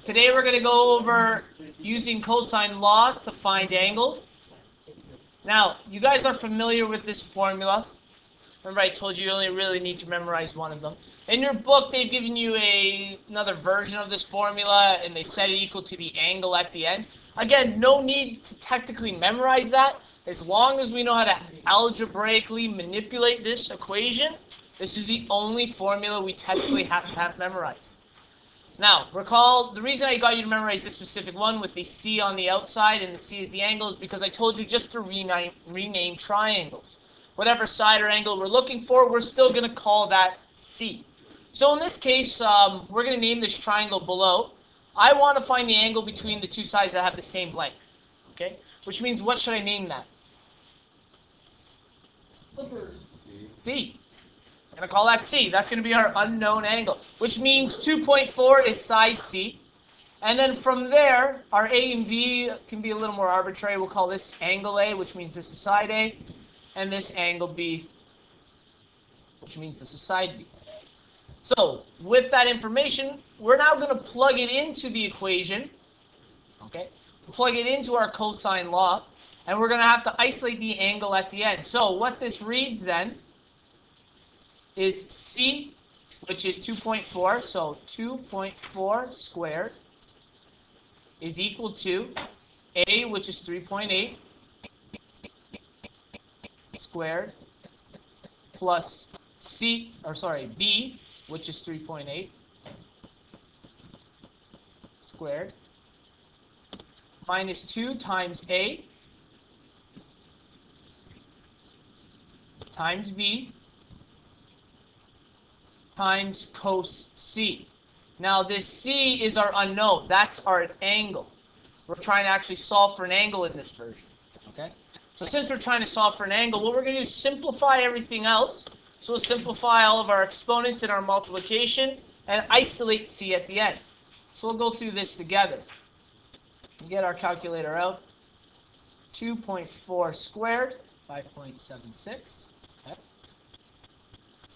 Today we're going to go over using cosine law to find angles. Now, you guys are familiar with this formula. Remember I told you only really need to memorize one of them. In your book, they've given you another version of this formula, and they've set it equal to the angle at the end. Again, no need to technically memorize that. As long as we know how to algebraically manipulate this equation, this is the only formula we technically have to have memorized. Now, recall, the reason I got you to memorize this specific one with the C on the outside and the C is the angle is because I told you just to rename triangles. Whatever side or angle we're looking for, we're still going to call that C. So in this case, we're going to name this triangle below. I want to find the angle between the two sides that have the same length. Okay? Which means, what should I name that? C. I'm going to call that C. That's going to be our unknown angle, which means 2.4 is side C. And then from there, our A and B can be a little more arbitrary. We'll call this angle A, which means this is side A, and this angle B, which means this is side B. So with that information, we're now going to plug it into the equation. Okay? Plug it into our cosine law, and we're going to have to isolate the angle at the end. So what this reads then is C, which is 2.4, so 2.4 squared is equal to A, which is 3.8 squared, plus B, which is 3.8 squared, minus 2 times A times B times cos C. Now this C is our unknown. That's our angle. We're trying to actually solve for an angle in this version. Okay? So since we're trying to solve for an angle, what we're going to do is simplify everything else. So we'll simplify all of our exponents in our multiplication and isolate C at the end. So we'll go through this together. We'll get our calculator out. 2.4 squared, 5.76. Okay.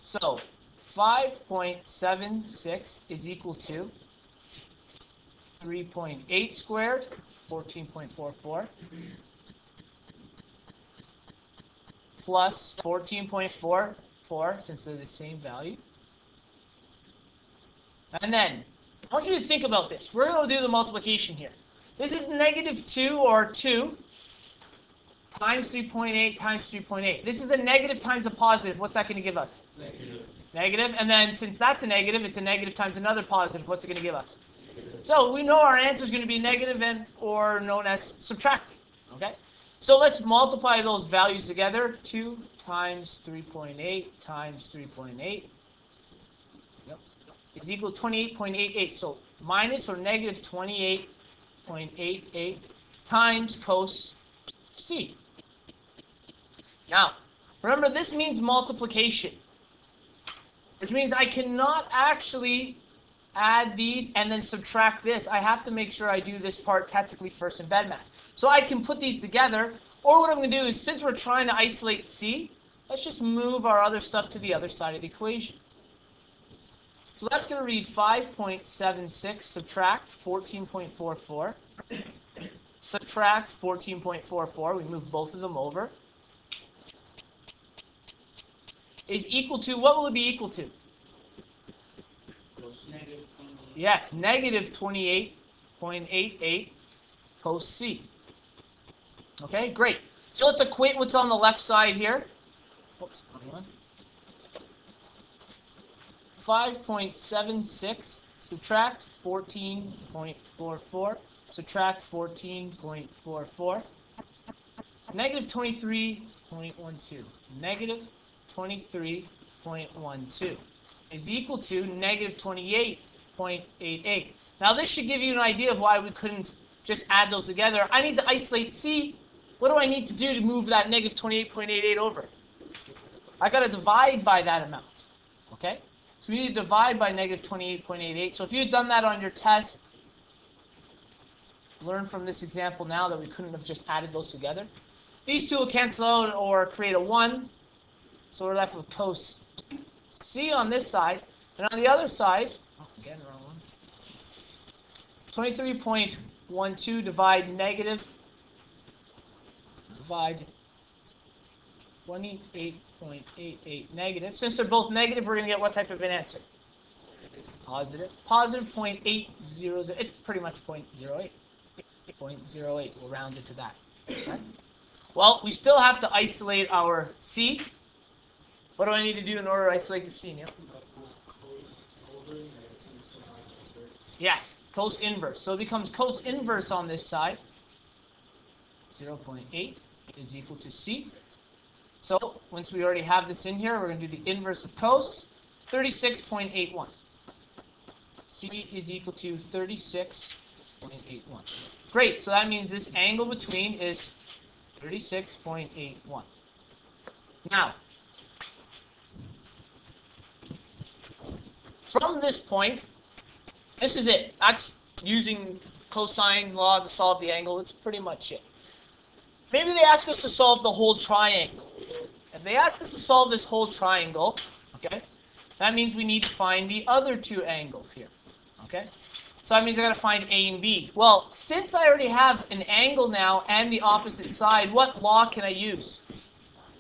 So 5.76 is equal to 3.8 squared, 14.44, plus 14.44, since they're the same value. And then, I want you to think about this. We're going to do the multiplication here. This is negative 2, or 2, times 3.8 times 3.8. This is a negative times a positive. What's that going to give us? Negative. And then since that's a negative, it's a negative times another positive. What's it going to give us? So we know our answer is going to be negative, and or known as subtracting. Okay? So let's multiply those values together. 2 times 3.8 times 3.8 is equal to 28.88. So minus or negative 28.88 times cos C. Now, remember, this means multiplication, which means I cannot actually add these and then subtract this. I have to make sure I do this part technically first in bed math. So I can put these together, or what I'm going to do is, since we're trying to isolate C, let's just move our other stuff to the other side of the equation. So that's going to read 5.76 subtract 14.44. Subtract 14.44, we move both of them over, is equal to, what will it be equal to? Yes, negative 28.88 cos C. Okay, great. So let's equate what's on the left side here. Oops, 5.76 subtract 14.44. Subtract 14.44. Negative 23.12. Negative 23.12 is equal to negative 28.88. Now this should give you an idea of why we couldn't just add those together. I need to isolate C. What do I need to do to move that negative 28.88 over? I got to divide by that amount. Okay? So we need to divide by negative 28.88. So if you had done that on your test, learn from this example now that we couldn't have just added those together. These two will cancel out or create a 1. So we're left with cos C on this side. And on the other side, again, wrong one. 23.12 divide 28.88 negative. Since they're both negative, we're going to get what type of an answer? Positive. Positive 0.800. It's pretty much 0.08. 0.08. We'll round it to that. Okay? Well, we still have to isolate our C. What do I need to do in order to isolate the C, Neil? Yes, cos inverse. So it becomes cos inverse on this side. 0.8 is equal to C. So once we already have this in here, we're going to do the inverse of cos. 36.81. C is equal to 36.81. Great, so that means this angle between is 36.81. Now, from this point, this is it. That's using cosine law to solve the angle. It's pretty much it. Maybe they ask us to solve the whole triangle. If they ask us to solve this whole triangle, okay, that means we need to find the other two angles here. Okay? So that means I got to find A and B. Well, since I already have an angle now and the opposite side, what law can I use?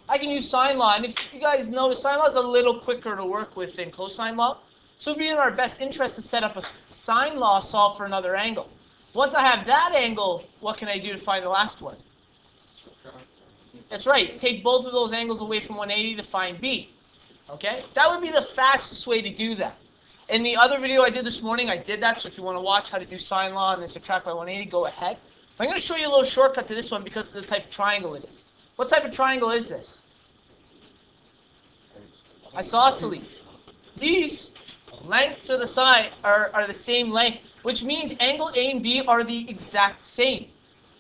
I can use sine law. And if you guys notice, sine law is a little quicker to work with than cosine law. So it would be in our best interest to set up a sine law solve for another angle. Once I have that angle, what can I do to find the last one? That's right. Take both of those angles away from 180 to find B. Okay? That would be the fastest way to do that. In the other video I did this morning, I did that. So if you want to watch how to do sine law and then subtract by 180, go ahead. I'm going to show you a little shortcut to this one because of the type of triangle it is. What type of triangle is this? Isosceles. These lengths to the side are the same length, which means angle A and B are the exact same.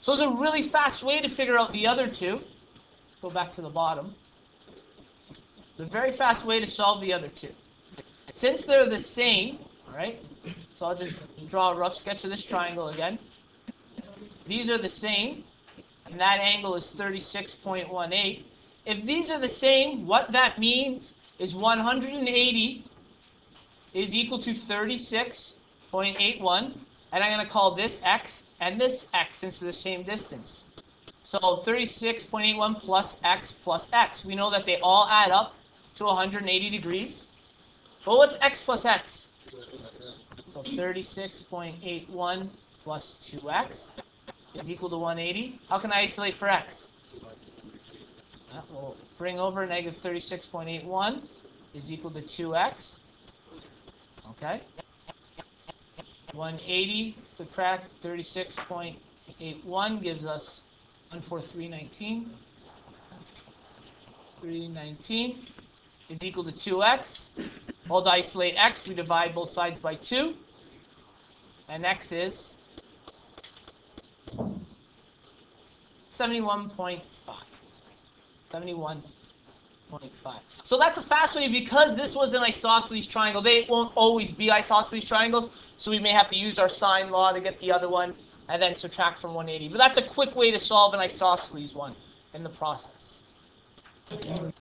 So it's a really fast way to figure out the other two. Let's go back to the bottom. It's a very fast way to solve the other two. Since they're the same, all right, so I'll just draw a rough sketch of this triangle again. These are the same, and that angle is 36.18. If these are the same, what that means is 180 is equal to 36.81, and I'm going to call this x and this x since they're the same distance. So 36.81 plus x. We know that they all add up to 180 degrees. But what's x plus x? So 36.81 plus 2x is equal to 180. How can I isolate for x? We'll bring over negative 36.81 is equal to 2x. Okay. 180 subtract 36.81 gives us 14319. 319 is equal to 2x. Well, to isolate x, we divide both sides by 2. And x is 71.5. 71.5. So that's a fast way because this was an isosceles triangle. They won't always be isosceles triangles, so we may have to use our sine law to get the other one and then subtract from 180. But that's a quick way to solve an isosceles one in the process.